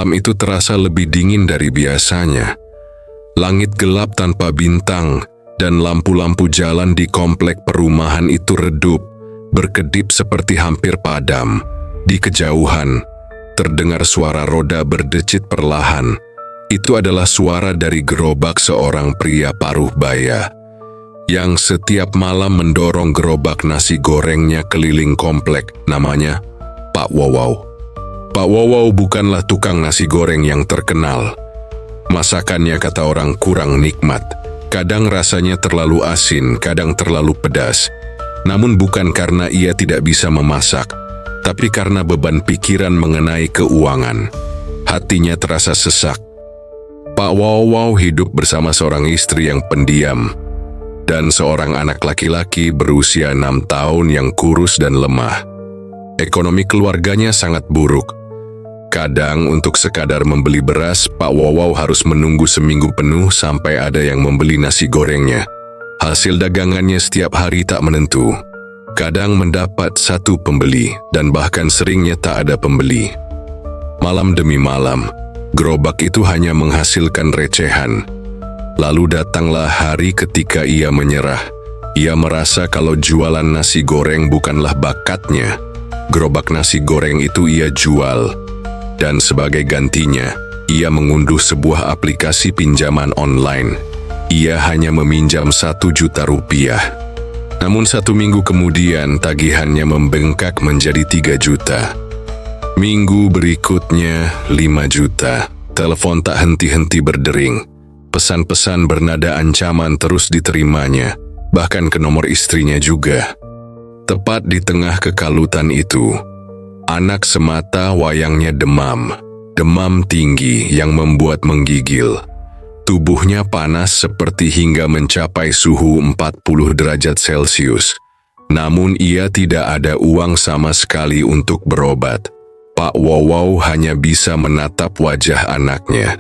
Malam itu terasa lebih dingin dari biasanya. Langit gelap tanpa bintang, dan lampu-lampu jalan di komplek perumahan itu redup, berkedip seperti hampir padam. Di kejauhan, terdengar suara roda berdecit perlahan. Itu adalah suara dari gerobak seorang pria paruh baya, yang setiap malam mendorong gerobak nasi gorengnya keliling komplek. Namanya Pak Wawau. Pak Wawau bukanlah tukang nasi goreng yang terkenal. Masakannya, kata orang, kurang nikmat. Kadang rasanya terlalu asin, kadang terlalu pedas. Namun bukan karena ia tidak bisa memasak, tapi karena beban pikiran mengenai keuangan. Hatinya terasa sesak. Pak Wawau hidup bersama seorang istri yang pendiam dan seorang anak laki-laki berusia 6 tahun yang kurus dan lemah. Ekonomi keluarganya sangat buruk. Kadang untuk sekadar membeli beras, Pak Wawau harus menunggu seminggu penuh sampai ada yang membeli nasi gorengnya. Hasil dagangannya setiap hari tak menentu. Kadang mendapat satu pembeli, dan bahkan seringnya tak ada pembeli. Malam demi malam, gerobak itu hanya menghasilkan recehan. Lalu datanglah hari ketika ia menyerah. Ia merasa kalau jualan nasi goreng bukanlah bakatnya. Gerobak nasi goreng itu ia jual. Dan sebagai gantinya, ia mengunduh sebuah aplikasi pinjaman online. Ia hanya meminjam 1 juta rupiah. Namun 1 minggu kemudian tagihannya membengkak menjadi 3 juta. Minggu berikutnya 5 juta. Telepon tak henti-henti berdering. Pesan-pesan bernada ancaman terus diterimanya, bahkan ke nomor istrinya juga. Tepat di tengah kekalutan itu, anak semata wayangnya demam. Demam tinggi yang membuat menggigil. Tubuhnya panas seperti hingga mencapai suhu 40 derajat Celcius. Namun ia tidak ada uang sama sekali untuk berobat. Pak Wawau hanya bisa menatap wajah anaknya,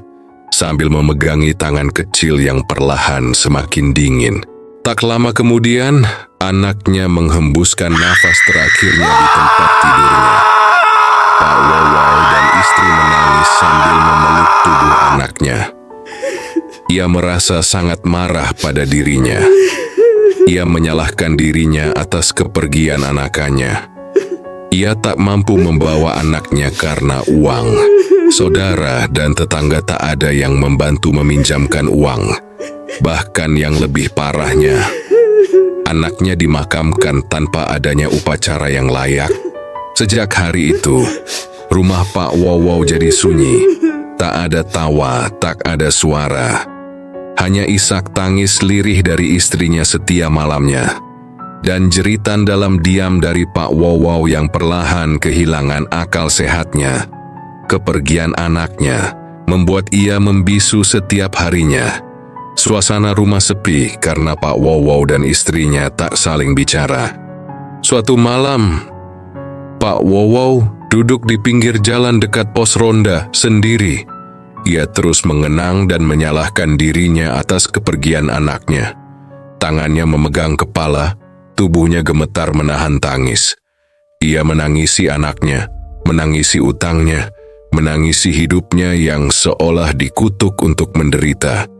sambil memegangi tangan kecil yang perlahan semakin dingin. Tak lama kemudian, anaknya menghembuskan nafas terakhirnya di tempat tidurnya. Pak Wawau dan istri menangis sambil memeluk tubuh anaknya. Ia merasa sangat marah pada dirinya. Ia menyalahkan dirinya atas kepergian anakannya. Ia tak mampu membawa anaknya karena uang. Saudara dan tetangga tak ada yang membantu meminjamkan uang. Bahkan yang lebih parahnya, anaknya dimakamkan tanpa adanya upacara yang layak. Sejak hari itu, rumah Pak Wawau jadi sunyi. Tak ada tawa, tak ada suara. Hanya isak tangis lirih dari istrinya setiap malamnya. Dan jeritan dalam diam dari Pak Wawau yang perlahan kehilangan akal sehatnya. Kepergian anaknya membuat ia membisu setiap harinya. Suasana rumah sepi karena Pak Wawau dan istrinya tak saling bicara. Suatu malam, Pak Wawau duduk di pinggir jalan dekat pos ronda sendiri. Ia terus mengenang dan menyalahkan dirinya atas kepergian anaknya. Tangannya memegang kepala, tubuhnya gemetar menahan tangis. Ia menangisi anaknya, menangisi utangnya, menangisi hidupnya yang seolah dikutuk untuk menderita.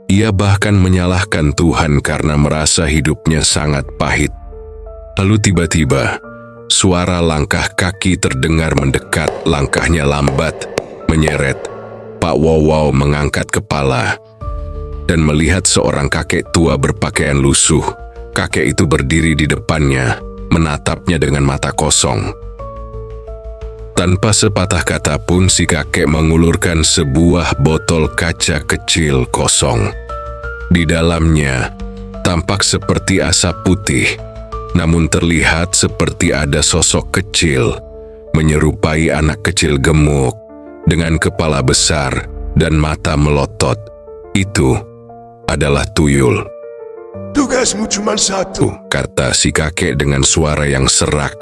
Ia bahkan menyalahkan Tuhan karena merasa hidupnya sangat pahit. Lalu tiba-tiba, suara langkah kaki terdengar mendekat. Langkahnya lambat, menyeret. Pak Wawau mengangkat kepala dan melihat seorang kakek tua berpakaian lusuh. Kakek itu berdiri di depannya, menatapnya dengan mata kosong. Tanpa sepatah kata pun si kakek mengulurkan sebuah botol kaca kecil kosong. Di dalamnya tampak seperti asap putih, namun terlihat seperti ada sosok kecil, menyerupai anak kecil gemuk, dengan kepala besar dan mata melotot. Itu adalah tuyul. Tugasmu cuma satu, kata si kakek dengan suara yang serak.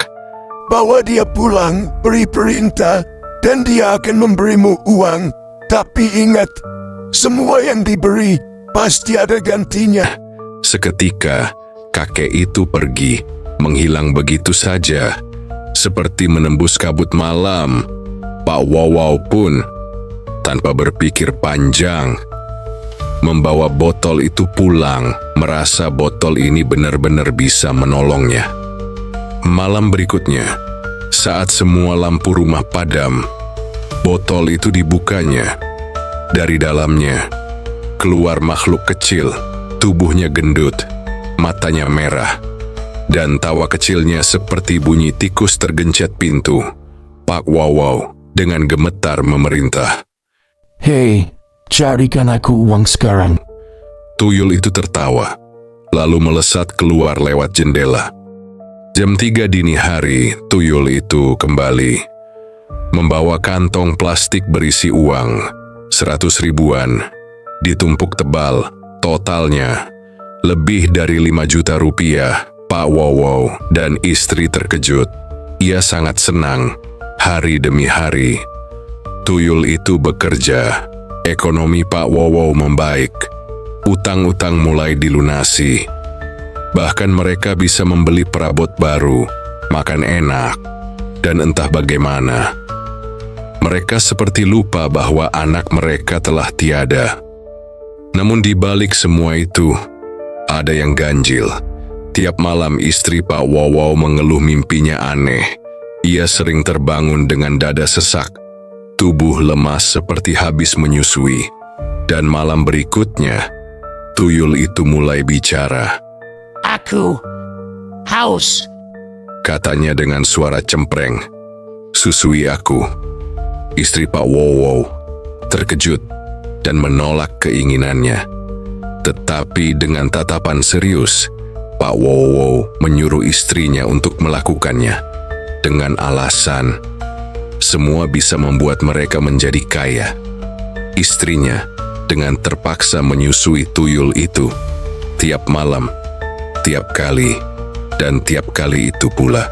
Bawa dia pulang, beri perintah, dan dia akan memberimu uang. Tapi ingat, semua yang diberi pasti ada gantinya. Seketika, kakek itu pergi, menghilang begitu saja, seperti menembus kabut malam. Pak Wawau pun tanpa berpikir panjang, membawa botol itu pulang, merasa botol ini benar-benar bisa menolongnya. Malam berikutnya, saat semua lampu rumah padam, botol itu dibukanya. Dari dalamnya, keluar makhluk kecil, tubuhnya gendut, matanya merah, dan tawa kecilnya seperti bunyi tikus tergencet pintu. Pak Wow dengan gemetar memerintah. Hei, carikan aku uang sekarang. Tuyul itu tertawa, lalu melesat keluar lewat jendela. Jam 3 dini hari, tuyul itu kembali, membawa kantong plastik berisi uang, 100 ribuan, ditumpuk tebal, totalnya lebih dari 5 juta rupiah. Pak Wow dan istri terkejut. Ia sangat senang, hari demi hari. Tuyul itu bekerja, ekonomi Pak Wow membaik, utang-utang mulai dilunasi. Bahkan mereka bisa membeli perabot baru, makan enak, dan entah bagaimana. Mereka seperti lupa bahwa anak mereka telah tiada. Namun di balik semua itu, ada yang ganjil. Tiap malam istri Pak Wow mengeluh mimpinya aneh. Ia sering terbangun dengan dada sesak, tubuh lemas seperti habis menyusui. Dan malam berikutnya, tuyul itu mulai bicara. Aku haus. Katanya dengan suara cempreng. Susui aku. Istri Pak Wow terkejut dan menolak keinginannya. Tetapi dengan tatapan serius, Pak Wow menyuruh istrinya untuk melakukannya. Dengan alasan, semua bisa membuat mereka menjadi kaya. Istrinya dengan terpaksa menyusui tuyul itu tiap malam, tiap kali, dan tiap kali itu pula.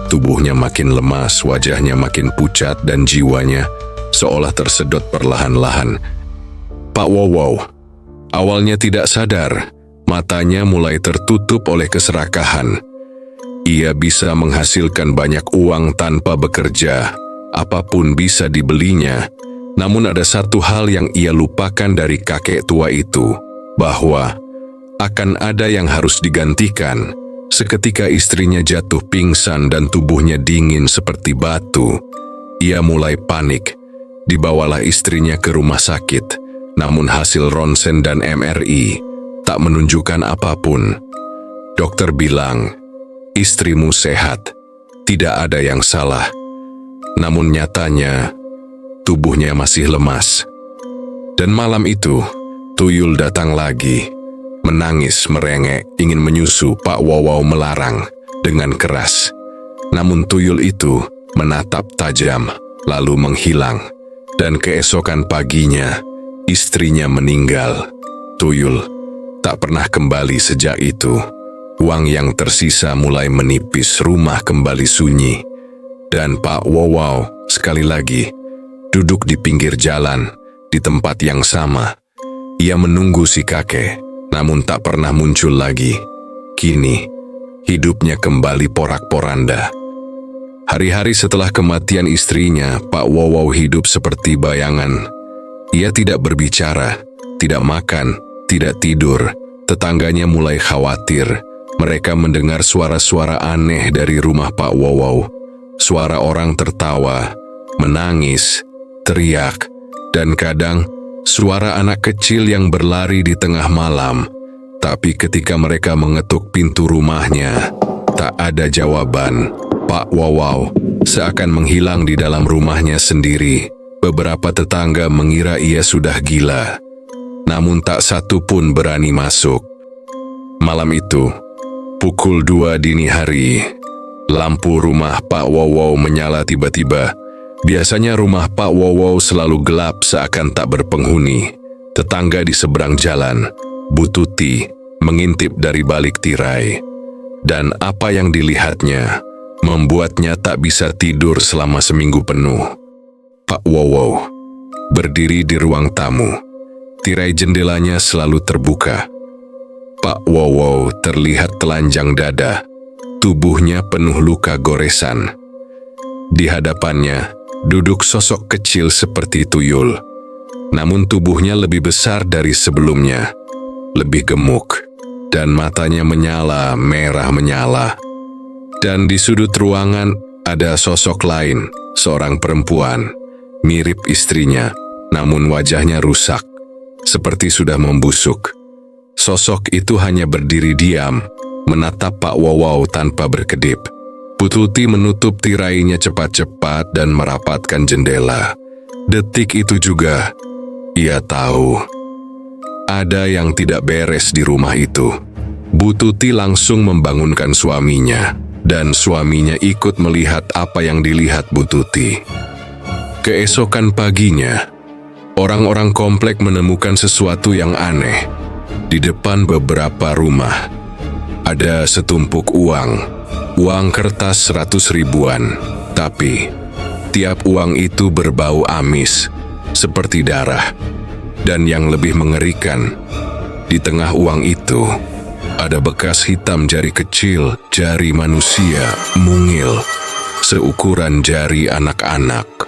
Tubuhnya makin lemas, wajahnya makin pucat, dan jiwanya seolah tersedot perlahan-lahan. Pak Wow awalnya tidak sadar, matanya mulai tertutup oleh keserakahan. Ia bisa menghasilkan banyak uang tanpa bekerja, apapun bisa dibelinya. Namun ada satu hal yang ia lupakan dari kakek tua itu, bahwa akan ada yang harus digantikan. Seketika istrinya jatuh pingsan dan tubuhnya dingin seperti batu. Ia mulai panik. Dibawalah istrinya ke rumah sakit, namun hasil ronsen dan MRI tak menunjukkan apapun. Dokter bilang, istrimu sehat, tidak ada yang salah. Namun nyatanya, tubuhnya masih lemas. Dan malam itu, tuyul datang lagi. Menangis merengek, ingin menyusu. Pak Wow melarang dengan keras. Namun tuyul itu menatap tajam, lalu menghilang. Dan keesokan paginya, istrinya meninggal. Tuyul tak pernah kembali sejak itu. Uang yang tersisa mulai menipis, rumah kembali sunyi. Dan Pak Wow sekali lagi duduk di pinggir jalan, di tempat yang sama. Ia menunggu si kakek, namun tak pernah muncul lagi. Kini, hidupnya kembali porak-poranda. Hari-hari setelah kematian istrinya, Pak Wow hidup seperti bayangan. Ia tidak berbicara, tidak makan, tidak tidur. Tetangganya mulai khawatir. Mereka mendengar suara-suara aneh dari rumah Pak Wow. Suara orang tertawa, menangis, teriak, dan kadang suara anak kecil yang berlari di tengah malam. Tapi ketika mereka mengetuk pintu rumahnya, tak ada jawaban. Pak Wow seakan menghilang di dalam rumahnya sendiri. Beberapa tetangga mengira ia sudah gila, namun tak satu pun berani masuk. Malam itu, pukul 2 dini hari, lampu rumah Pak Wow menyala tiba-tiba. Biasanya rumah Pak Wow selalu gelap seakan tak berpenghuni. Tetangga di seberang jalan, Bu Tuti, mengintip dari balik tirai. Dan apa yang dilihatnya membuatnya tak bisa tidur selama seminggu penuh. Pak Wow berdiri di ruang tamu. Tirai jendelanya selalu terbuka. Pak Wow terlihat telanjang dada. Tubuhnya penuh luka goresan. Di hadapannya duduk sosok kecil seperti tuyul. namun tubuhnya lebih besar dari sebelumnya, lebih gemuk, dan matanya menyala, merah menyala. Dan di sudut ruangan ada sosok lain, seorang perempuan, mirip istrinya, namun wajahnya rusak, seperti sudah membusuk. Sosok itu hanya berdiri diam, menatap Pak Wow tanpa berkedip. Bu Tuti menutup tirainya cepat-cepat dan merapatkan jendela. Detik itu juga, ia tahu ada yang tidak beres di rumah itu. Bu Tuti langsung membangunkan suaminya, dan suaminya ikut melihat apa yang dilihat Bu Tuti. Keesokan paginya, orang-orang komplek menemukan sesuatu yang aneh. Di depan beberapa rumah, ada setumpuk uang kertas 100 ribuan, tapi tiap uang itu berbau amis, seperti darah. Dan yang lebih mengerikan, di tengah uang itu, ada bekas hitam jari kecil, jari manusia, mungil, seukuran jari anak-anak.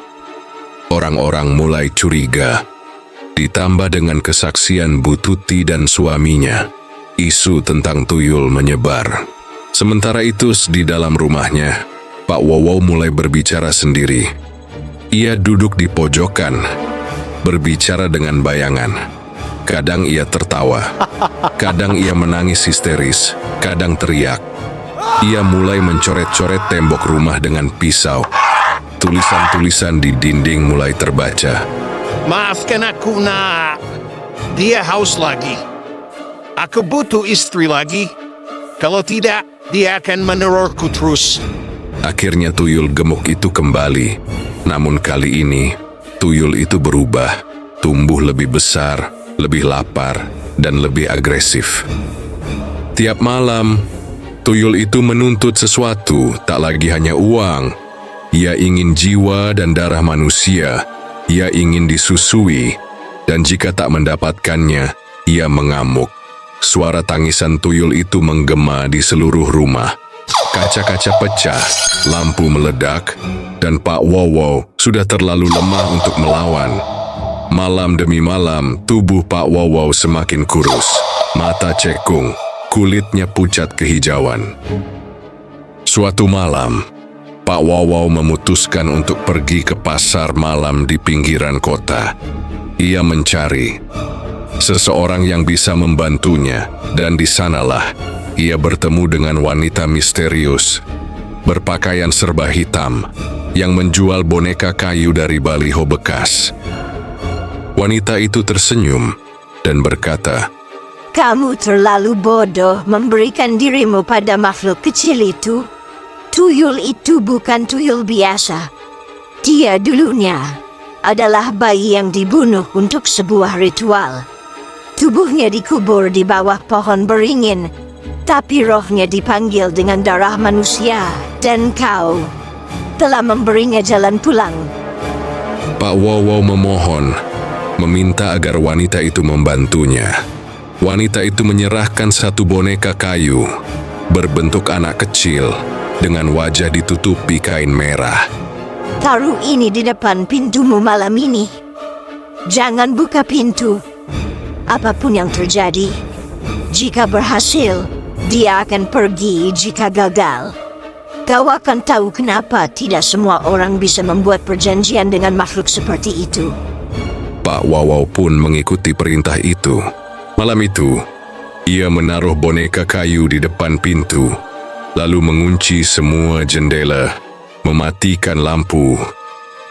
Orang-orang mulai curiga. Ditambah dengan kesaksian Bu Tuti dan suaminya, isu tentang tuyul menyebar. Sementara itu di dalam rumahnya, Pak Wow mulai berbicara sendiri. Ia duduk di pojokan, berbicara dengan bayangan. Kadang ia tertawa, kadang ia menangis histeris, kadang teriak. Ia mulai mencoret-coret tembok rumah dengan pisau. Tulisan-tulisan di dinding mulai terbaca. Maafkan aku na dia haus lagi. Aku butuh istri lagi. Kalau tidak, dia akan menerorku terus. Akhirnya tuyul gemuk itu kembali. Namun kali ini, tuyul itu berubah. Tumbuh lebih besar, lebih lapar, dan lebih agresif. Tiap malam, tuyul itu menuntut sesuatu, tak lagi hanya uang. Ia ingin jiwa dan darah manusia. Ia ingin disusui, dan jika tak mendapatkannya, ia mengamuk. Suara tangisan tuyul itu menggema di seluruh rumah. Kaca-kaca pecah, lampu meledak, dan Pak Wow sudah terlalu lemah untuk melawan. Malam demi malam, tubuh Pak Wow semakin kurus. Mata cekung, kulitnya pucat kehijauan. Suatu malam, Pak Wow memutuskan untuk pergi ke pasar malam di pinggiran kota. Ia mencari seseorang yang bisa membantunya, dan di sanalah ia bertemu dengan wanita misterius, berpakaian serba hitam, yang menjual boneka kayu dari baliho bekas. Wanita itu tersenyum dan berkata, "Kamu terlalu bodoh memberikan dirimu pada makhluk kecil itu. Tuyul itu bukan tuyul biasa. Dia dulunya adalah bayi yang dibunuh untuk sebuah ritual. Tubuhnya dikubur di bawah pohon beringin, tapi rohnya dipanggil dengan darah manusia, dan kau telah memberinya jalan pulang." Pak Wow memohon, meminta agar wanita itu membantunya. Wanita itu menyerahkan satu boneka kayu, berbentuk anak kecil, dengan wajah ditutupi kain merah. "Taruh ini di depan pintumu malam ini. Jangan buka pintu. Apapun yang terjadi, jika berhasil, dia akan pergi. Jika gagal, kau akan tahu kenapa tidak semua orang bisa membuat perjanjian dengan makhluk seperti itu." Pak Wow pun mengikuti perintah itu. Malam itu, ia menaruh boneka kayu di depan pintu, lalu mengunci semua jendela, mematikan lampu,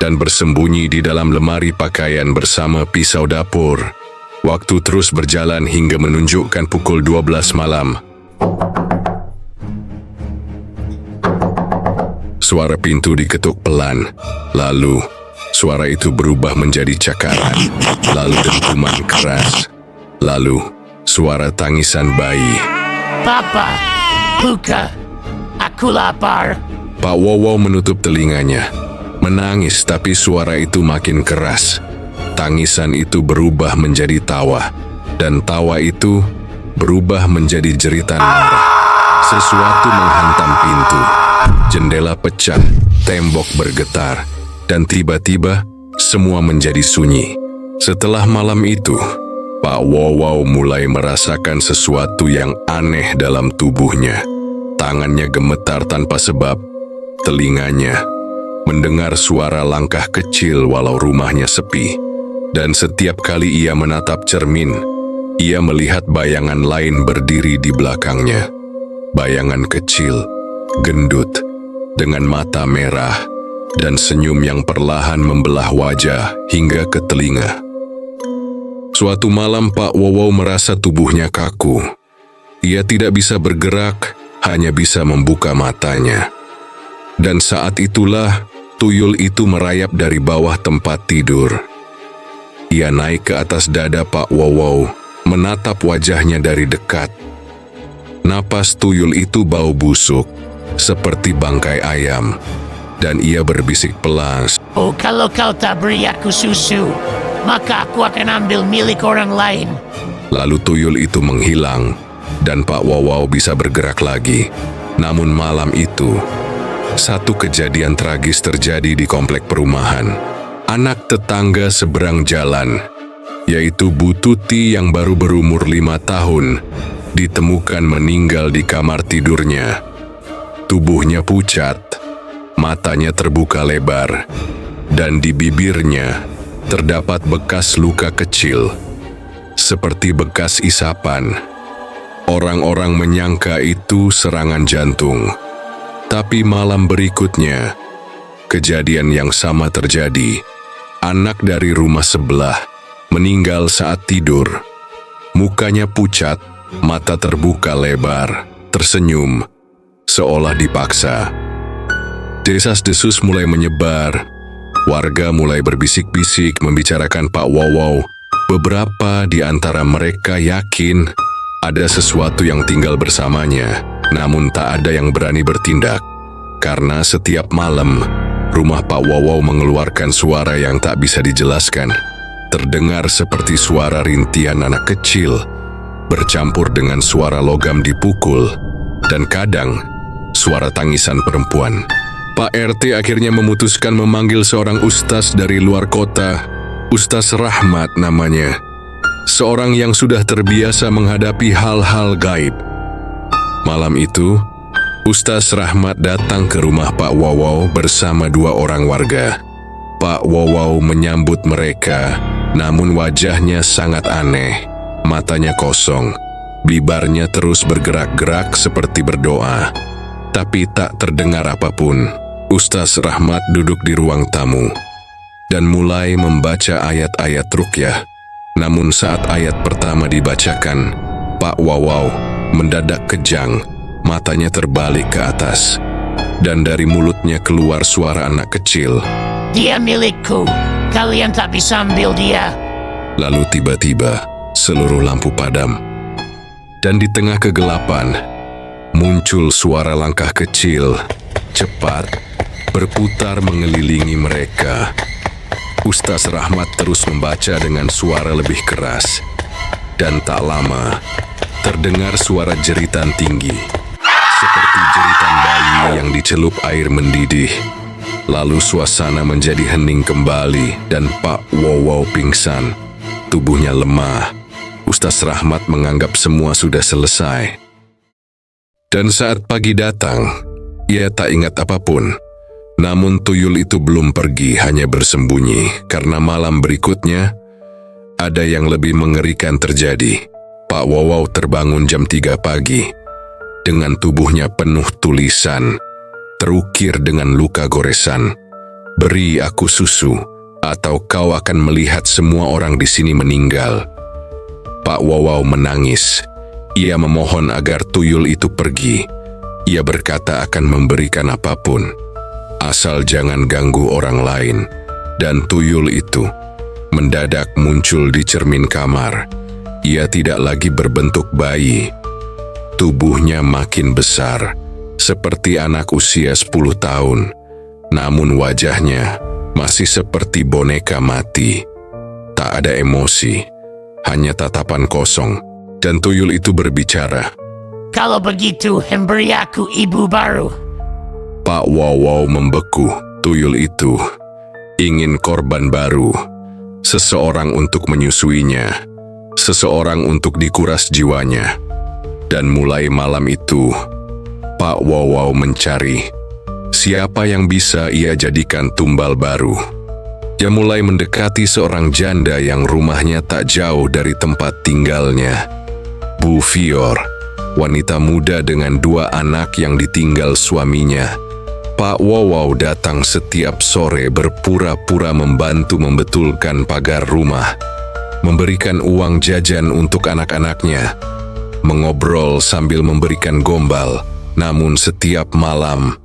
dan bersembunyi di dalam lemari pakaian bersama pisau dapur. Waktu terus berjalan hingga menunjukkan pukul 12 malam. Suara pintu diketuk pelan, lalu suara itu berubah menjadi cakaran, lalu dentuman keras, lalu suara tangisan bayi. Papa, buka. Aku lapar. Pak Wow menutup telinganya, menangis, tapi suara itu makin keras. Tangisan itu berubah menjadi tawa, dan tawa itu berubah menjadi jeritan marah. Sesuatu menghantam pintu, jendela pecah, tembok bergetar, dan tiba-tiba semua menjadi sunyi. Setelah malam itu, Pak Wow mulai merasakan sesuatu yang aneh dalam tubuhnya. Tangannya gemetar tanpa sebab, telinganya mendengar suara langkah kecil walau rumahnya sepi. Dan setiap kali ia menatap cermin, ia melihat bayangan lain berdiri di belakangnya. Bayangan kecil, gendut, dengan mata merah, dan senyum yang perlahan membelah wajah hingga ke telinga. Suatu malam Pak Wow merasa tubuhnya kaku. Ia tidak bisa bergerak, hanya bisa membuka matanya. Dan saat itulah tuyul itu merayap dari bawah tempat tidur. Ia naik ke atas dada Pak Wow, menatap wajahnya dari dekat. Napas tuyul itu bau busuk, seperti bangkai ayam. Dan ia berbisik pelan. Oh, kalau kau tak beri aku susu, maka aku akan ambil milik orang lain. Lalu tuyul itu menghilang, dan Pak Wow bisa bergerak lagi. Namun malam itu, satu kejadian tragis terjadi di komplek perumahan. Anak tetangga seberang jalan, yaitu Bu Tuti yang baru berumur 5 tahun, ditemukan meninggal di kamar tidurnya. Tubuhnya pucat, matanya terbuka lebar, dan di bibirnya terdapat bekas luka kecil, seperti bekas isapan. Orang-orang menyangka itu serangan jantung. Tapi malam berikutnya, kejadian yang sama terjadi. Anak dari rumah sebelah meninggal saat tidur. Mukanya pucat, mata terbuka lebar, tersenyum, seolah dipaksa. Desas-desus mulai menyebar. Warga mulai berbisik-bisik membicarakan Pak Wow. Beberapa di antara mereka yakin ada sesuatu yang tinggal bersamanya, namun tak ada yang berani bertindak. Karena setiap malam, rumah Pak Wow mengeluarkan suara yang tak bisa dijelaskan. Terdengar seperti suara rintian anak kecil, bercampur dengan suara logam dipukul, dan kadang suara tangisan perempuan. Pak RT akhirnya memutuskan memanggil seorang ustaz dari luar kota, Ustaz Rahmat namanya. Seorang yang sudah terbiasa menghadapi hal-hal gaib. Malam itu, Ustaz Rahmat datang ke rumah Pak Wow bersama 2 orang warga. Pak Wow menyambut mereka, namun wajahnya sangat aneh. Matanya kosong, bibarnya terus bergerak-gerak seperti berdoa. Tapi tak terdengar apapun. Ustaz Rahmat duduk di ruang tamu dan mulai membaca ayat-ayat ruqyah. Namun saat ayat pertama dibacakan, Pak Wow mendadak kejang, matanya terbalik ke atas, dan dari mulutnya keluar suara anak kecil. Dia milikku, kalian tak bisa ambil dia. Lalu tiba-tiba seluruh lampu padam, dan di tengah kegelapan muncul suara langkah kecil, cepat, berputar mengelilingi mereka. Ustaz Rahmat terus membaca dengan suara lebih keras, dan tak lama terdengar suara jeritan tinggi, seperti jeritan bayi yang dicelup air mendidih. Lalu suasana menjadi hening kembali, dan Pak Wow pingsan. Tubuhnya lemah. Ustaz Rahmat menganggap semua sudah selesai. Dan saat pagi datang, ia tak ingat apapun. Namun tuyul itu belum pergi, hanya bersembunyi, karena malam berikutnya ada yang lebih mengerikan terjadi. Pak Wow terbangun jam 3 pagi dengan tubuhnya penuh tulisan, terukir dengan luka goresan. Beri aku susu, atau kau akan melihat semua orang di sini meninggal. Pak Wow menangis. Ia memohon agar tuyul itu pergi. Ia berkata akan memberikan apapun, asal jangan ganggu orang lain. Dan tuyul itu mendadak muncul di cermin kamar. Ia tidak lagi berbentuk bayi. Tubuhnya makin besar, seperti anak usia 10 tahun. Namun wajahnya masih seperti boneka mati. Tak ada emosi, hanya tatapan kosong. Dan tuyul itu berbicara. Kalau begitu, beri aku ibu baru. Pak Wow membeku. Tuyul itu ingin korban baru. seseorang untuk menyusuinya, seseorang untuk dikuras jiwanya. Dan mulai malam itu, Pak Wow mencari siapa yang bisa ia jadikan tumbal baru. Ia mulai mendekati seorang janda yang rumahnya tak jauh dari tempat tinggalnya. Bu Fior, wanita muda dengan 2 anak yang ditinggal suaminya. Pak Wow datang setiap sore berpura-pura membantu membetulkan pagar rumah, memberikan uang jajan untuk anak-anaknya, mengobrol sambil memberikan gombal. Namun setiap malam,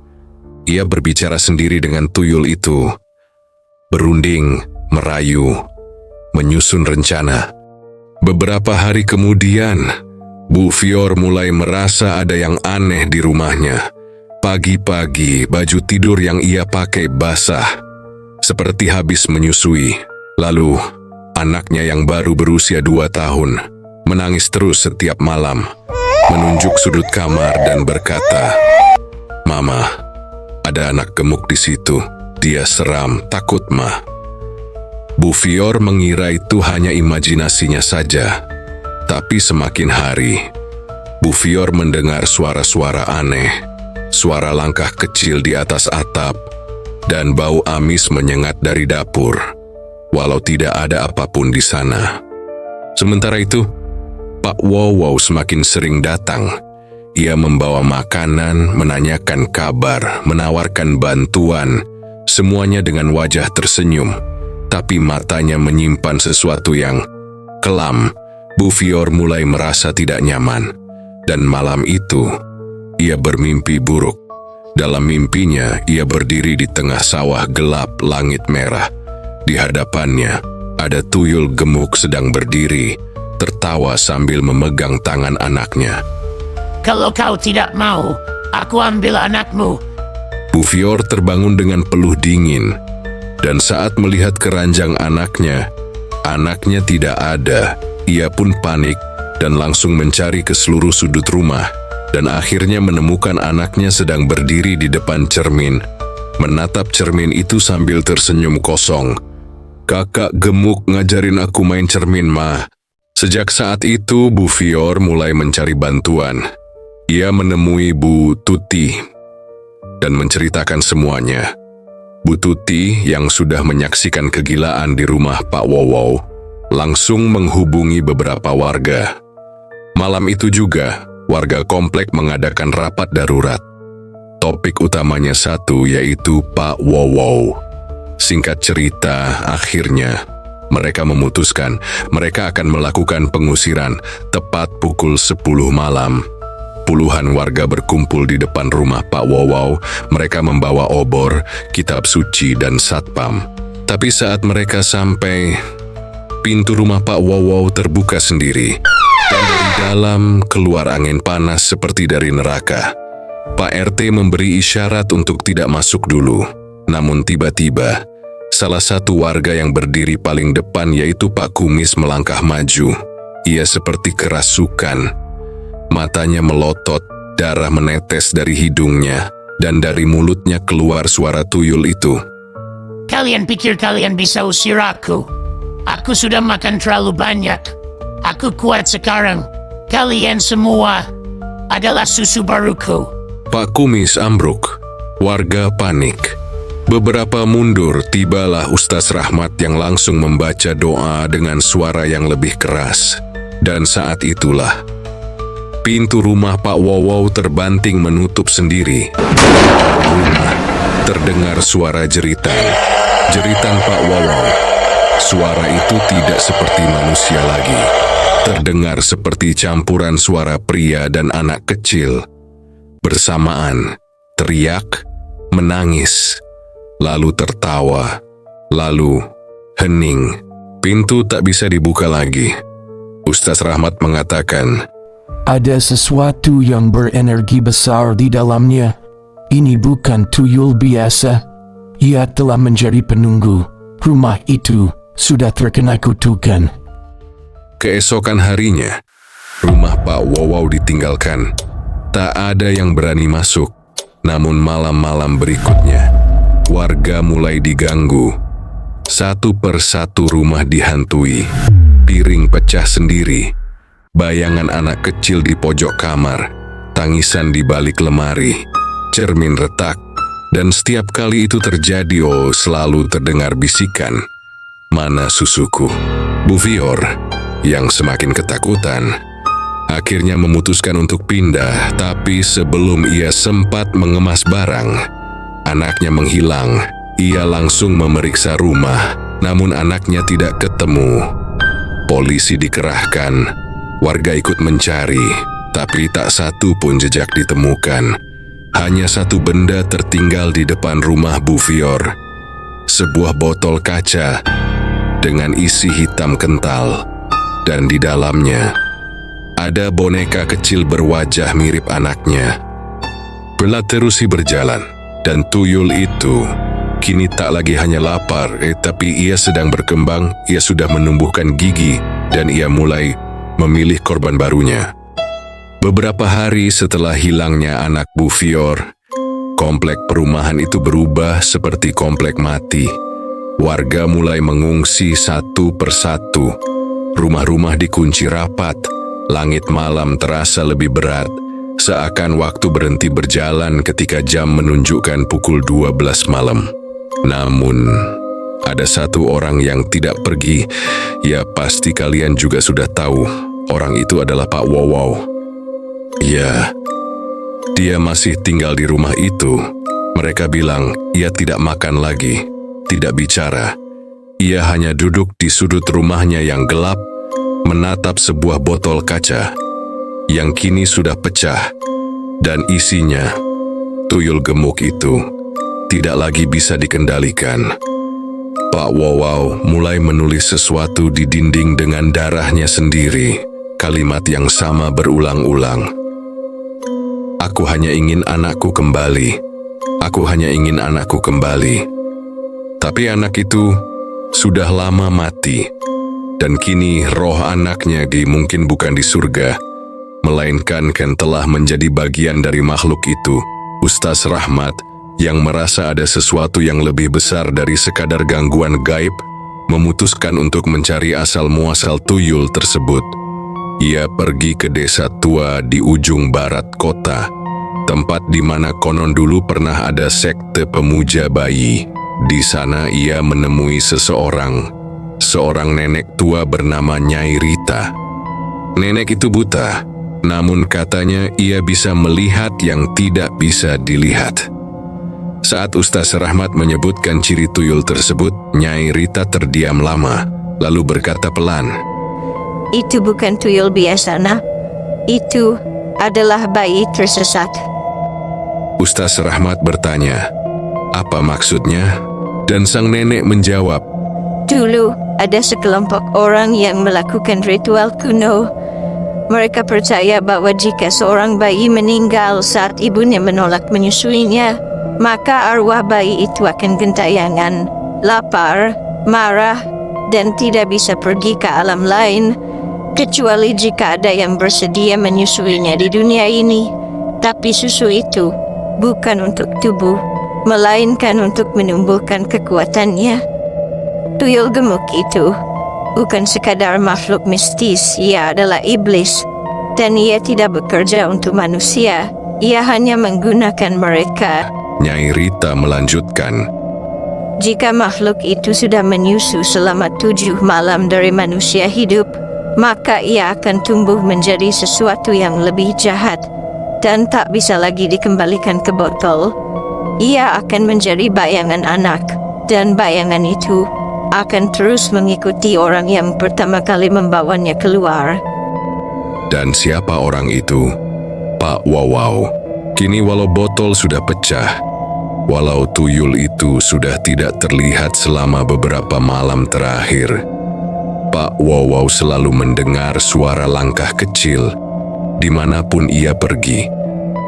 ia berbicara sendiri dengan tuyul itu, berunding, merayu, menyusun rencana. Beberapa hari kemudian, Bu Fior mulai merasa ada yang aneh di rumahnya. Pagi-pagi, baju tidur yang ia pakai basah, seperti habis menyusui. Lalu, anaknya yang baru berusia 2 tahun, menangis terus setiap malam, menunjuk sudut kamar dan berkata, "Mama, ada anak gemuk di situ. Dia seram, takut, Ma." Bu Fior mengira itu hanya imajinasinya saja. Tapi semakin hari, Bu Fior mendengar suara-suara aneh, suara langkah kecil di atas atap, dan bau amis menyengat dari dapur, walau tidak ada apapun di sana. Sementara itu, Pak Wow semakin sering datang. Ia membawa makanan, menanyakan kabar, menawarkan bantuan, semuanya dengan wajah tersenyum. Tapi matanya menyimpan sesuatu yang kelam. Bu Fior mulai merasa tidak nyaman. Dan malam itu, ia bermimpi buruk. Dalam mimpinya, ia berdiri di tengah sawah gelap langit merah. Di hadapannya, ada tuyul gemuk sedang berdiri, tertawa sambil memegang tangan anaknya. Kalau kau tidak mau, aku ambil anakmu. Bu Fior terbangun dengan peluh dingin, dan saat melihat keranjang anaknya tidak ada. Ia pun panik dan langsung mencari ke seluruh sudut rumah, dan akhirnya menemukan anaknya sedang berdiri di depan cermin, menatap cermin itu sambil tersenyum kosong. "Kakak gemuk ngajarin aku main cermin, Ma." Sejak saat itu, Bu Fior mulai mencari bantuan. Ia menemui Bu Tuti dan menceritakan semuanya. Bu Tuti yang sudah menyaksikan kegilaan di rumah Pak Wow langsung menghubungi beberapa warga. Malam itu juga, warga komplek mengadakan rapat darurat. Topik utamanya satu, yaitu Pak Wow. Singkat cerita, akhirnya mereka memutuskan mereka akan melakukan pengusiran tepat pukul 10 malam. Puluhan warga berkumpul di depan rumah Pak Wow. Mereka membawa obor, kitab suci, dan satpam. Tapi saat mereka sampai, pintu rumah Pak Wow terbuka sendiri, dan dari dalam keluar angin panas seperti dari neraka. Pak RT memberi isyarat untuk tidak masuk dulu. Namun tiba-tiba, salah satu warga yang berdiri paling depan, yaitu Pak Kumis, melangkah maju. Ia seperti kerasukan. Matanya melotot, darah menetes dari hidungnya, dan dari mulutnya keluar suara tuyul itu. Kalian pikir kalian bisa usir aku? Aku sudah makan terlalu banyak. Aku kuat sekarang. Kalian semua adalah susu baruku. Pak Kumis ambruk. Warga panik. Beberapa mundur, tibalah Ustaz Rahmat yang langsung membaca doa dengan suara yang lebih keras. Dan saat itulah, pintu rumah Pak Wow terbanting menutup sendiri. Dalam rumah, terdengar suara jeritan. Jeritan Pak Wow. Suara itu tidak seperti manusia lagi. Terdengar seperti campuran suara pria dan anak kecil. Bersamaan, teriak, menangis, lalu tertawa, lalu hening. Pintu tak bisa dibuka lagi. Ustaz Rahmat mengatakan, Ada sesuatu yang berenergi besar di dalamnya. Ini bukan tuyul biasa. Ia telah menjadi penunggu. Rumah itu sudah terkena kutukan. keesokan harinya, rumah Pak Wow ditinggalkan. Tak ada yang berani masuk. Namun malam-malam berikutnya, warga mulai diganggu. Satu persatu rumah dihantui. Piring pecah sendiri. Bayangan anak kecil di pojok kamar. Tangisan di balik lemari. Cermin retak. Dan setiap kali itu terjadi, selalu terdengar bisikan. Mana susuku? Bu Fior, yang semakin ketakutan, akhirnya memutuskan untuk pindah, tapi sebelum ia sempat mengemas barang, anaknya menghilang. Ia langsung memeriksa rumah, namun anaknya tidak ketemu. Polisi dikerahkan, warga ikut mencari, tapi tak satu pun jejak ditemukan. Hanya satu benda tertinggal di depan rumah Bu Fior. Sebuah botol kaca dengan isi hitam kental, dan di dalamnya ada boneka kecil berwajah mirip anaknya. Pelat terusi berjalan, dan tuyul itu kini tak lagi hanya lapar, tapi ia sedang berkembang. Ia sudah menumbuhkan gigi, dan ia mulai memilih korban barunya. Beberapa hari setelah hilangnya anak Bu Fior, komplek perumahan itu berubah seperti komplek mati. Warga mulai mengungsi satu persatu. Rumah-rumah dikunci rapat. Langit malam terasa lebih berat, seakan waktu berhenti berjalan ketika jam menunjukkan pukul 12 malam. Namun, ada satu orang yang tidak pergi. Ya, pasti kalian juga sudah tahu. Orang itu adalah Pak Wow. Ya, dia masih tinggal di rumah itu. Mereka bilang ia tidak makan lagi, tidak bicara. Ia hanya duduk di sudut rumahnya yang gelap, menatap sebuah botol kaca yang kini sudah pecah, dan isinya, tuyul gemuk itu, tidak lagi bisa dikendalikan. Pak Wow mulai menulis sesuatu di dinding dengan darahnya sendiri. Kalimat yang sama berulang-ulang. Aku hanya ingin anakku kembali. Aku hanya ingin anakku kembali. Tapi anak itu sudah lama mati. Dan kini roh anaknya mungkin bukan di surga, melainkan telah menjadi bagian dari makhluk itu. Ustaz Rahmat, yang merasa ada sesuatu yang lebih besar dari sekadar gangguan gaib, memutuskan untuk mencari asal-muasal tuyul tersebut. Ia pergi ke desa tua di ujung barat kota, tempat di mana konon dulu pernah ada sekte pemuja bayi. Di sana ia menemui seorang nenek tua bernama Nyai Rita. Nenek itu buta, namun katanya ia bisa melihat yang tidak bisa dilihat. Saat Ustaz Rahmat menyebutkan ciri tuyul tersebut, Nyai Rita terdiam lama, lalu berkata pelan, Itu bukan tuyul biasa, nak. Itu adalah bayi tersesat. Ustaz Rahmat bertanya, apa maksudnya? Dan sang nenek menjawab, Dulu, ada sekelompok orang yang melakukan ritual kuno. Mereka percaya bahwa jika seorang bayi meninggal saat ibunya menolak menyusuinya, maka arwah bayi itu akan gentayangan, lapar, marah, dan tidak bisa pergi ke alam lain, kecuali jika ada yang bersedia menyusuinya di dunia ini. Tapi susu itu bukan untuk tubuh, melainkan untuk menumbuhkan kekuatannya. Tuyul gemuk itu bukan sekadar makhluk mistis, ia adalah iblis. Dan ia tidak bekerja untuk manusia, ia hanya menggunakan mereka. Nyai Rita melanjutkan, Jika makhluk itu sudah menyusu selama 7 malam dari manusia hidup, maka ia akan tumbuh menjadi sesuatu yang lebih jahat dan tak bisa lagi dikembalikan ke botol. Ia akan menjadi bayangan anak, dan bayangan itu akan terus mengikuti orang yang pertama kali membawanya keluar. dan siapa orang itu? Pak Wow. Kini walau botol sudah pecah, walau tuyul itu sudah tidak terlihat selama beberapa malam terakhir, Pak Wow selalu mendengar suara langkah kecil dimanapun ia pergi.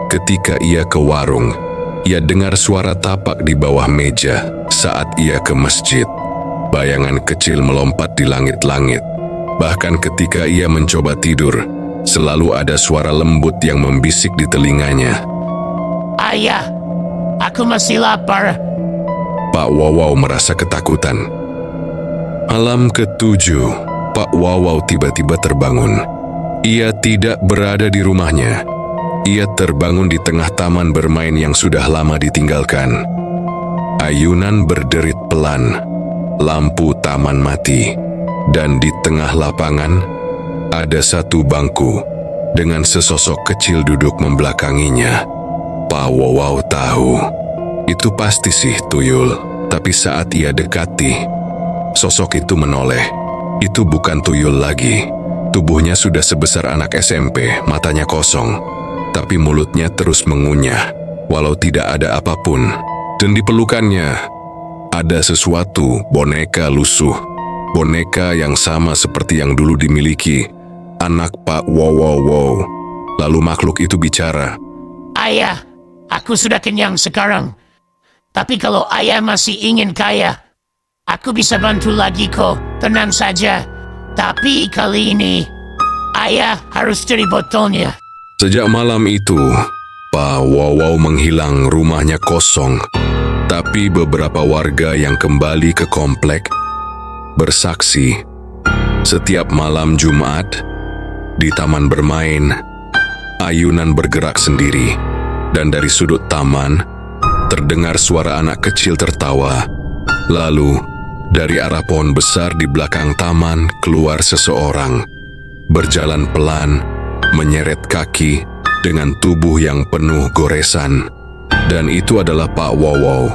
Ketika ia ke warung, ia dengar suara tapak di bawah meja. Saat ia ke masjid, bayangan kecil melompat di langit-langit. Bahkan ketika ia mencoba tidur, selalu ada suara lembut yang membisik di telinganya. Ayah, aku masih lapar. Pak Wow merasa ketakutan. Malam ketujuh, Pak Wawau tiba-tiba terbangun. Ia tidak berada di rumahnya. Ia terbangun di tengah taman bermain yang sudah lama ditinggalkan. Ayunan berderit pelan, lampu taman mati, dan di tengah lapangan ada satu bangku dengan sesosok kecil duduk membelakanginya. Pak Wawau tahu, itu pasti sih tuyul, tapi saat ia dekati, sosok itu menoleh. Itu bukan tuyul lagi. Tubuhnya sudah sebesar anak SMP, matanya kosong, tapi mulutnya terus mengunyah, walau tidak ada apapun. Dan di pelukannya ada sesuatu, boneka lusuh. Boneka yang sama seperti yang dulu dimiliki anak Pak Wawau. Lalu makhluk itu bicara. Ayah, aku sudah kenyang sekarang. Tapi kalau ayah masih ingin kaya, aku bisa bantu lagi kok, tenang saja. Tapi kali ini, ayah harus cari botolnya. Sejak malam itu, Pak Wawau menghilang, rumahnya kosong. Tapi beberapa warga yang kembali ke komplek bersaksi, setiap malam Jumat, di taman bermain, ayunan bergerak sendiri. Dan dari sudut taman, terdengar suara anak kecil tertawa. Lalu, dari arah pohon besar di belakang taman keluar seseorang, berjalan pelan, menyeret kaki dengan tubuh yang penuh goresan. Dan itu adalah Pak Wawau.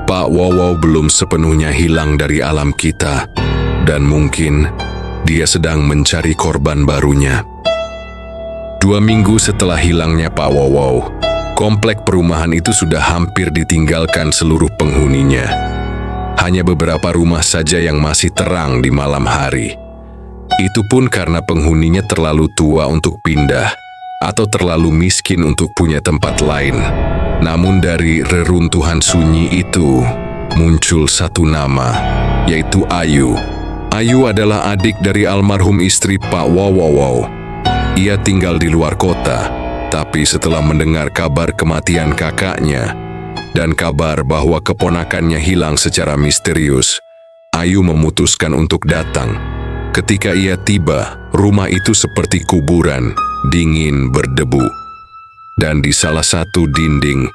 Pak Wawau belum sepenuhnya hilang dari alam kita, dan mungkin dia sedang mencari korban barunya. 2 minggu setelah hilangnya Pak Wawau, komplek perumahan itu sudah hampir ditinggalkan seluruh penghuninya. Hanya beberapa rumah saja yang masih terang di malam hari. Itu pun karena penghuninya terlalu tua untuk pindah atau terlalu miskin untuk punya tempat lain. Namun dari reruntuhan sunyi itu muncul satu nama, yaitu Ayu. Ayu adalah adik dari almarhum istri Pak Wawau. Ia tinggal di luar kota, tapi setelah mendengar kabar kematian kakaknya dan kabar bahwa keponakannya hilang secara misterius, Ayu memutuskan untuk datang. Ketika ia tiba, rumah itu seperti kuburan, dingin berdebu. Dan di salah satu dinding,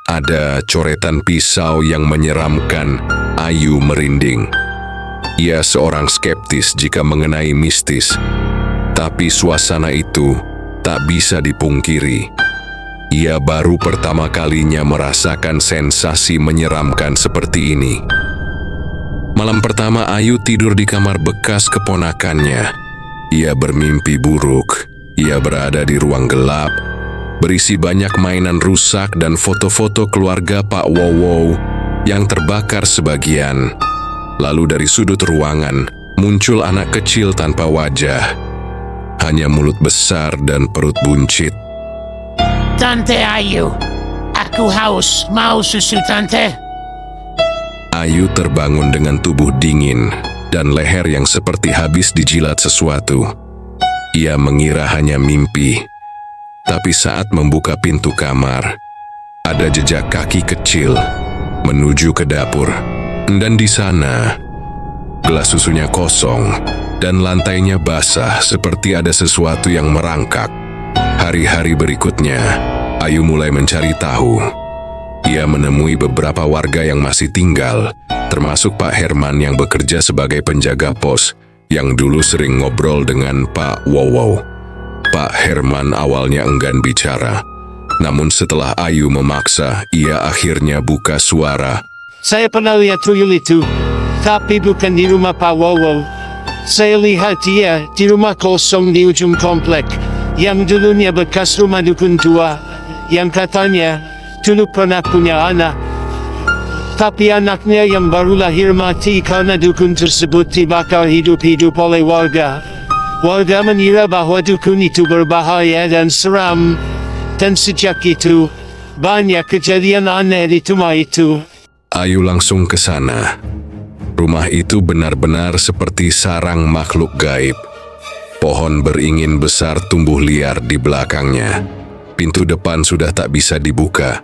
ada coretan pisau yang menyeramkan. Ayu merinding. Ia seorang skeptis jika mengenai mistis, tapi suasana itu tak bisa dipungkiri. Ia baru pertama kalinya merasakan sensasi menyeramkan seperti ini. Malam pertama Ayu tidur di kamar bekas keponakannya. Ia bermimpi buruk. Ia berada di ruang gelap, berisi banyak mainan rusak dan foto-foto keluarga Pak Wawau yang terbakar sebagian. Lalu dari sudut ruangan muncul anak kecil tanpa wajah, hanya mulut besar dan perut buncit. Tante Ayu, aku haus, mau susu tante? Ayu terbangun dengan tubuh dingin dan leher yang seperti habis dijilat sesuatu. Ia mengira hanya mimpi, tapi saat membuka pintu kamar, ada jejak kaki kecil menuju ke dapur. Dan di sana, gelas susunya kosong dan lantainya basah seperti ada sesuatu yang merangkak. Hari-hari berikutnya, Ayu mulai mencari tahu. Ia menemui beberapa warga yang masih tinggal, termasuk Pak Herman yang bekerja sebagai penjaga pos, yang dulu sering ngobrol dengan Pak Wawau. Pak Herman awalnya enggan bicara, namun setelah Ayu memaksa, ia akhirnya buka suara. Saya pernah lihat tuyul itu, tapi bukan di rumah Pak Wawau. Saya lihat dia di rumah kosong di ujung komplek, yang dulunya bekas rumah dukun tua, yang katanya dulu pernah punya anak. Tapi anaknya yang baru lahir mati karena dukun tersebut dibakar hidup-hidup oleh warga. Warga mengira bahwa dukun itu berbahaya dan seram. Dan sejak itu, banyak kejadian aneh di rumah itu. Ayu langsung ke sana. Rumah itu benar-benar seperti sarang makhluk gaib. Pohon beringin besar tumbuh liar di belakangnya. Pintu depan sudah tak bisa dibuka.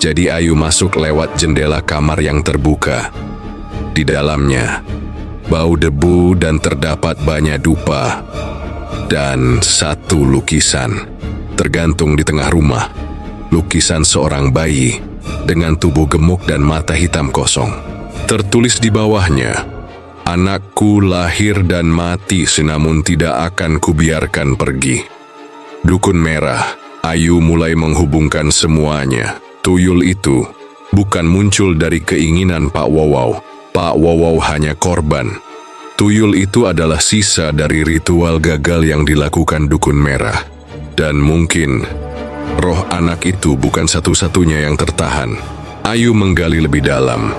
Jadi Ayu masuk lewat jendela kamar yang terbuka. Di dalamnya, bau debu dan terdapat banyak dupa. Dan satu lukisan tergantung di tengah rumah. Lukisan seorang bayi dengan tubuh gemuk dan mata hitam kosong. Tertulis di bawahnya, "Anakku lahir dan mati, namun tidak akan kubiarkan pergi." Dukun merah, Ayu mulai menghubungkan semuanya. Tuyul itu bukan muncul dari keinginan Pak Wow. Pak Wow hanya korban. Tuyul itu adalah sisa dari ritual gagal yang dilakukan dukun merah. Dan mungkin roh anak itu bukan satu-satunya yang tertahan. Ayu menggali lebih dalam.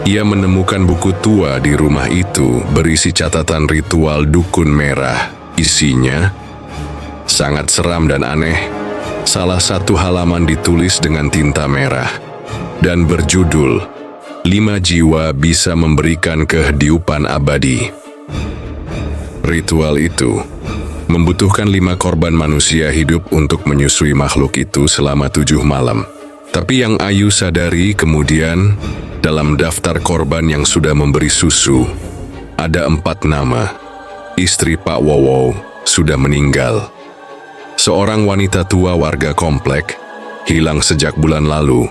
Ia menemukan buku tua di rumah itu berisi catatan ritual dukun merah. Isinya sangat seram dan aneh. Salah satu halaman ditulis dengan tinta merah dan berjudul 5 jiwa bisa memberikan kehidupan abadi. Ritual itu membutuhkan 5 korban manusia hidup untuk menyusui makhluk itu selama 7 malam. Tapi yang Ayu sadari kemudian, dalam daftar korban yang sudah memberi susu, ada 4 nama. Istri Pak Wow sudah meninggal. Seorang wanita tua warga komplek hilang sejak bulan lalu.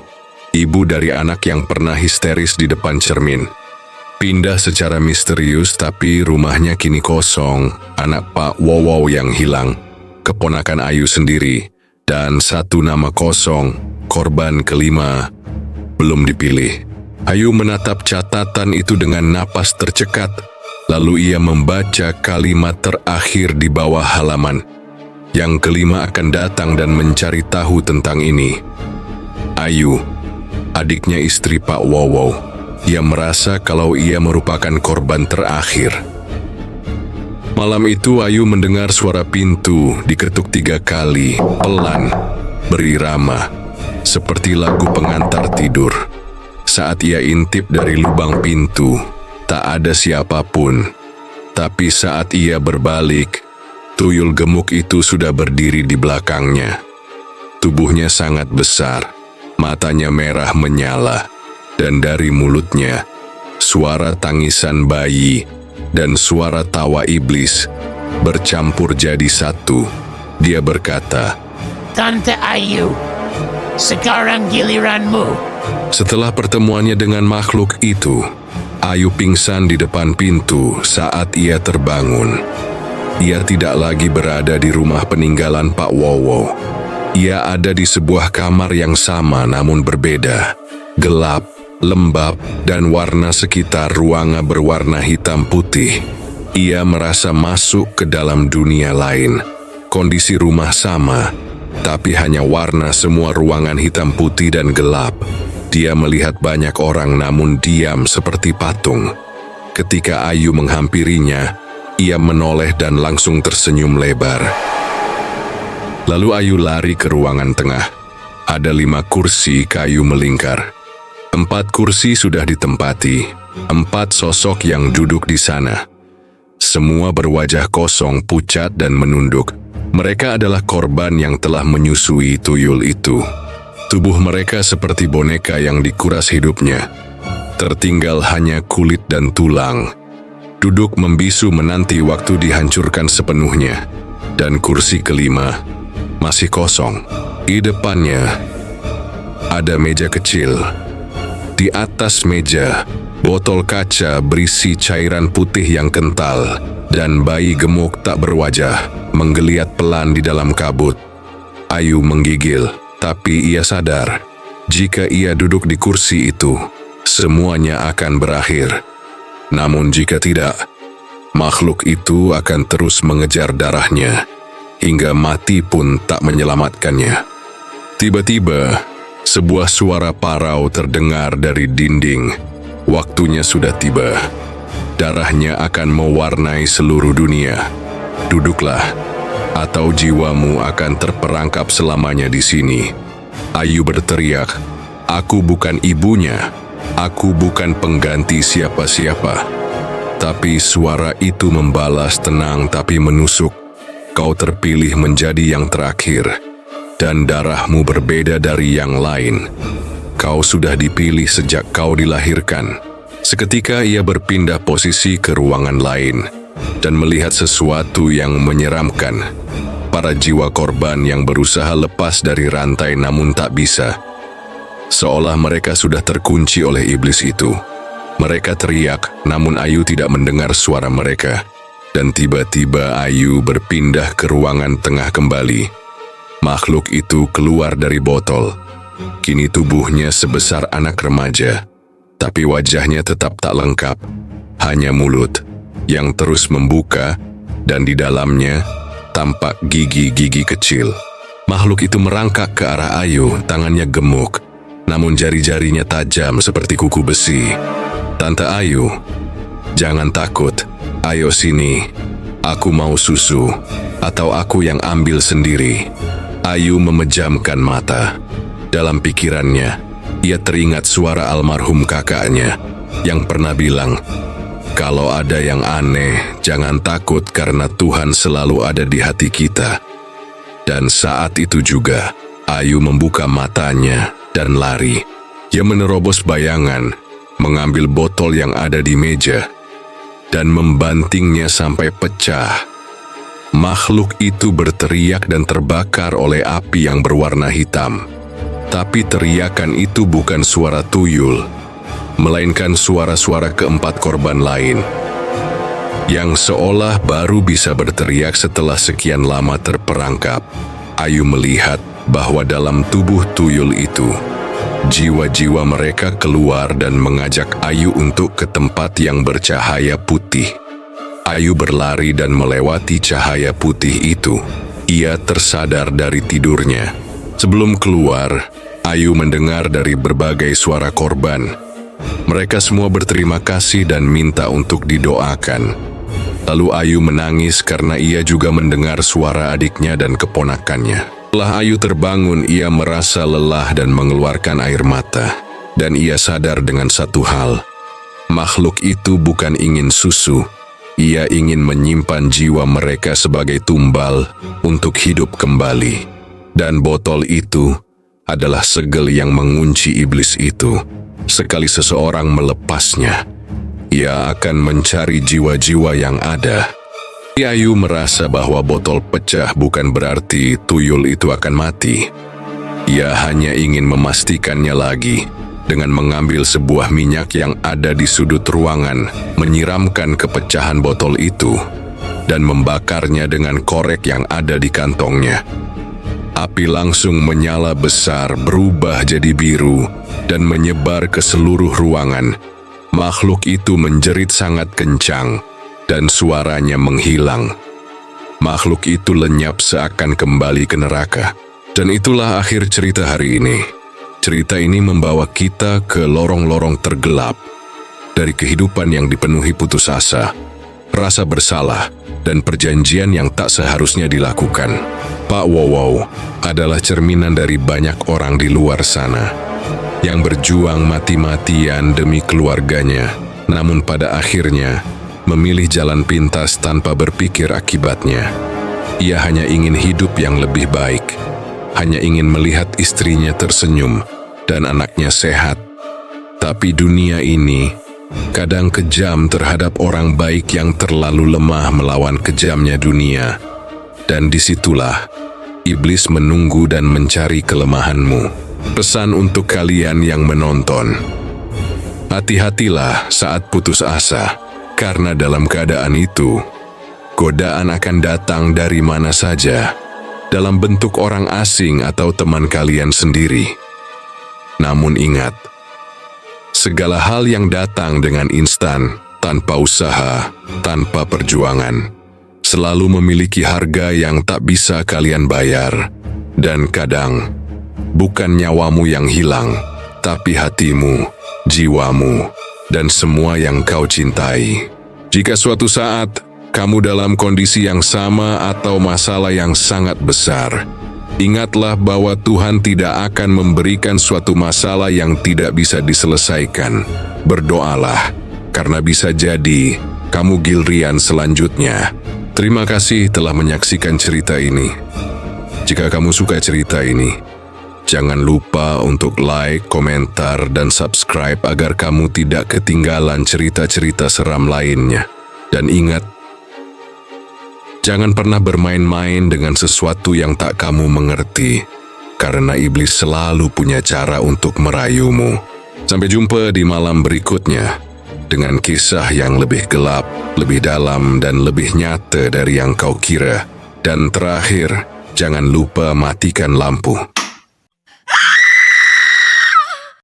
Ibu dari anak yang pernah histeris di depan cermin. Pindah secara misterius tapi rumahnya kini kosong. Anak Pak Wow yang hilang. Keponakan Ayu sendiri. Dan 1 nama kosong. Korban kelima belum dipilih. Ayu menatap catatan itu dengan napas tercekat. Lalu ia membaca kalimat terakhir di bawah halaman. Yang kelima akan datang dan mencari tahu tentang ini. Ayu, adiknya istri Pak Wow. Ia merasa kalau ia merupakan korban terakhir. Malam itu Ayu mendengar suara pintu diketuk 3 kali, pelan, berirama, seperti lagu pengantar tidur. Saat ia intip dari lubang pintu, tak ada siapapun. Tapi saat ia berbalik, tuyul gemuk itu sudah berdiri di belakangnya. Tubuhnya sangat besar, matanya merah menyala, dan dari mulutnya, suara tangisan bayi dan suara tawa iblis bercampur jadi satu. Dia berkata, Tante Ayu, sekarang giliranmu. setelah pertemuannya dengan makhluk itu, Ayu pingsan di depan pintu saat ia terbangun. Ia tidak lagi berada di rumah peninggalan Pak Wow. Ia ada di sebuah kamar yang sama namun berbeda. Gelap, lembab, dan warna sekitar ruangan berwarna hitam putih. Ia merasa masuk ke dalam dunia lain. Kondisi rumah sama, tapi hanya warna semua ruangan hitam putih dan gelap. Dia melihat banyak orang namun diam seperti patung. Ketika Ayu menghampirinya, ia menoleh dan langsung tersenyum lebar. Lalu Ayu lari ke ruangan tengah. Ada 5 kursi kayu melingkar. 4 kursi sudah ditempati. 4 sosok yang duduk di sana. Semua berwajah kosong, pucat, dan menunduk. Mereka adalah korban yang telah menyusui tuyul itu. Tubuh mereka seperti boneka yang dikuras hidupnya. Tertinggal hanya kulit dan tulang. Duduk membisu menanti waktu dihancurkan sepenuhnya. Dan kursi kelima masih kosong. Di depannya ada meja kecil. Di atas meja, botol kaca berisi cairan putih yang kental. Dan bayi gemuk tak berwajah menggeliat pelan di dalam kabut. Ayu menggigil, tapi ia sadar jika ia duduk di kursi itu, semuanya akan berakhir. Namun jika tidak, makhluk itu akan terus mengejar darahnya, hingga mati pun tak menyelamatkannya. Tiba-tiba, sebuah suara parau terdengar dari dinding. Waktunya sudah tiba. Darahnya akan mewarnai seluruh dunia. Duduklah, atau jiwamu akan terperangkap selamanya di sini. Ayu berteriak, "Aku bukan ibunya. Aku bukan pengganti siapa-siapa." Tapi suara itu membalas tenang tapi menusuk. Kau terpilih menjadi yang terakhir, dan darahmu berbeda dari yang lain. Kau sudah dipilih sejak kau dilahirkan. Seketika ia berpindah posisi ke ruangan lain dan melihat sesuatu yang menyeramkan. Para jiwa korban yang berusaha lepas dari rantai namun tak bisa. Seolah mereka sudah terkunci oleh iblis itu. Mereka teriak, namun Ayu tidak mendengar suara mereka. Dan tiba-tiba Ayu berpindah ke ruangan tengah kembali. Makhluk itu keluar dari botol. Kini tubuhnya sebesar anak remaja. Tapi wajahnya tetap tak lengkap, hanya mulut yang terus membuka dan di dalamnya tampak gigi-gigi kecil. Makhluk itu merangkak ke arah Ayu, tangannya gemuk, namun jari-jarinya tajam seperti kuku besi. Tante Ayu, jangan takut, ayo sini, aku mau susu, atau aku yang ambil sendiri. Ayu memejamkan mata. Dalam pikirannya, ia teringat suara almarhum kakaknya yang pernah bilang, "Kalau ada yang aneh, jangan takut karena Tuhan selalu ada di hati kita." Dan saat itu juga, Ayu membuka matanya dan lari. Ia menerobos bayangan, mengambil botol yang ada di meja, dan membantingnya sampai pecah. Makhluk itu berteriak dan terbakar oleh api yang berwarna hitam. Tapi teriakan itu bukan suara tuyul, melainkan suara-suara keempat korban lain, yang seolah baru bisa berteriak setelah sekian lama terperangkap. Ayu melihat bahwa dalam tubuh tuyul itu, jiwa-jiwa mereka keluar dan mengajak Ayu untuk ke tempat yang bercahaya putih. Ayu berlari dan melewati cahaya putih itu. Ia tersadar dari tidurnya. Sebelum keluar, Ayu mendengar dari berbagai suara korban. Mereka semua berterima kasih dan minta untuk didoakan. Lalu Ayu menangis karena ia juga mendengar suara adiknya dan keponakannya. Setelah Ayu terbangun, ia merasa lelah dan mengeluarkan air mata. Dan ia sadar dengan satu hal. Makhluk itu bukan ingin susu. Ia ingin menyimpan jiwa mereka sebagai tumbal untuk hidup kembali. Dan botol itu adalah segel yang mengunci iblis itu. Sekali seseorang melepasnya, ia akan mencari jiwa-jiwa yang ada. Ayu merasa bahwa botol pecah bukan berarti tuyul itu akan mati. Ia hanya ingin memastikannya lagi dengan mengambil sebuah minyak yang ada di sudut ruangan, menyiramkan kepecahan botol itu, dan membakarnya dengan korek yang ada di kantongnya. Api langsung menyala besar, berubah jadi biru, dan menyebar ke seluruh ruangan. Makhluk itu menjerit sangat kencang, dan suaranya menghilang. Makhluk itu lenyap seakan kembali ke neraka. Dan itulah akhir cerita hari ini. Cerita ini membawa kita ke lorong-lorong tergelap, dari kehidupan yang dipenuhi putus asa, rasa bersalah, dan perjanjian yang tak seharusnya dilakukan. Pak Wow adalah cerminan dari banyak orang di luar sana yang berjuang mati-matian demi keluarganya, namun pada akhirnya memilih jalan pintas tanpa berpikir akibatnya. Ia hanya ingin hidup yang lebih baik, hanya ingin melihat istrinya tersenyum dan anaknya sehat. Tapi dunia ini kadang kejam terhadap orang baik yang terlalu lemah melawan kejamnya dunia. Dan disitulah iblis menunggu dan mencari kelemahanmu. Pesan untuk kalian yang menonton: hati-hatilah saat putus asa, karena dalam keadaan itu, godaan akan datang dari mana saja, dalam bentuk orang asing atau teman kalian sendiri. Namun ingat, segala hal yang datang dengan instan, tanpa usaha, tanpa perjuangan, selalu memiliki harga yang tak bisa kalian bayar. Dan kadang, bukan nyawamu yang hilang, tapi hatimu, jiwamu, dan semua yang kau cintai. Jika suatu saat kamu dalam kondisi yang sama atau masalah yang sangat besar, ingatlah bahwa Tuhan tidak akan memberikan suatu masalah yang tidak bisa diselesaikan. Berdoalah, karena bisa jadi kamu giliran selanjutnya. Terima kasih telah menyaksikan cerita ini. Jika kamu suka cerita ini, Jangan lupa untuk like, komentar, dan subscribe agar kamu tidak ketinggalan cerita-cerita seram lainnya. Dan ingat, jangan pernah bermain-main dengan sesuatu yang tak kamu mengerti, karena iblis selalu punya cara untuk merayumu. Sampai jumpa di malam berikutnya, dengan kisah yang lebih gelap, lebih dalam, dan lebih nyata dari yang kau kira. Dan terakhir, jangan lupa matikan lampu.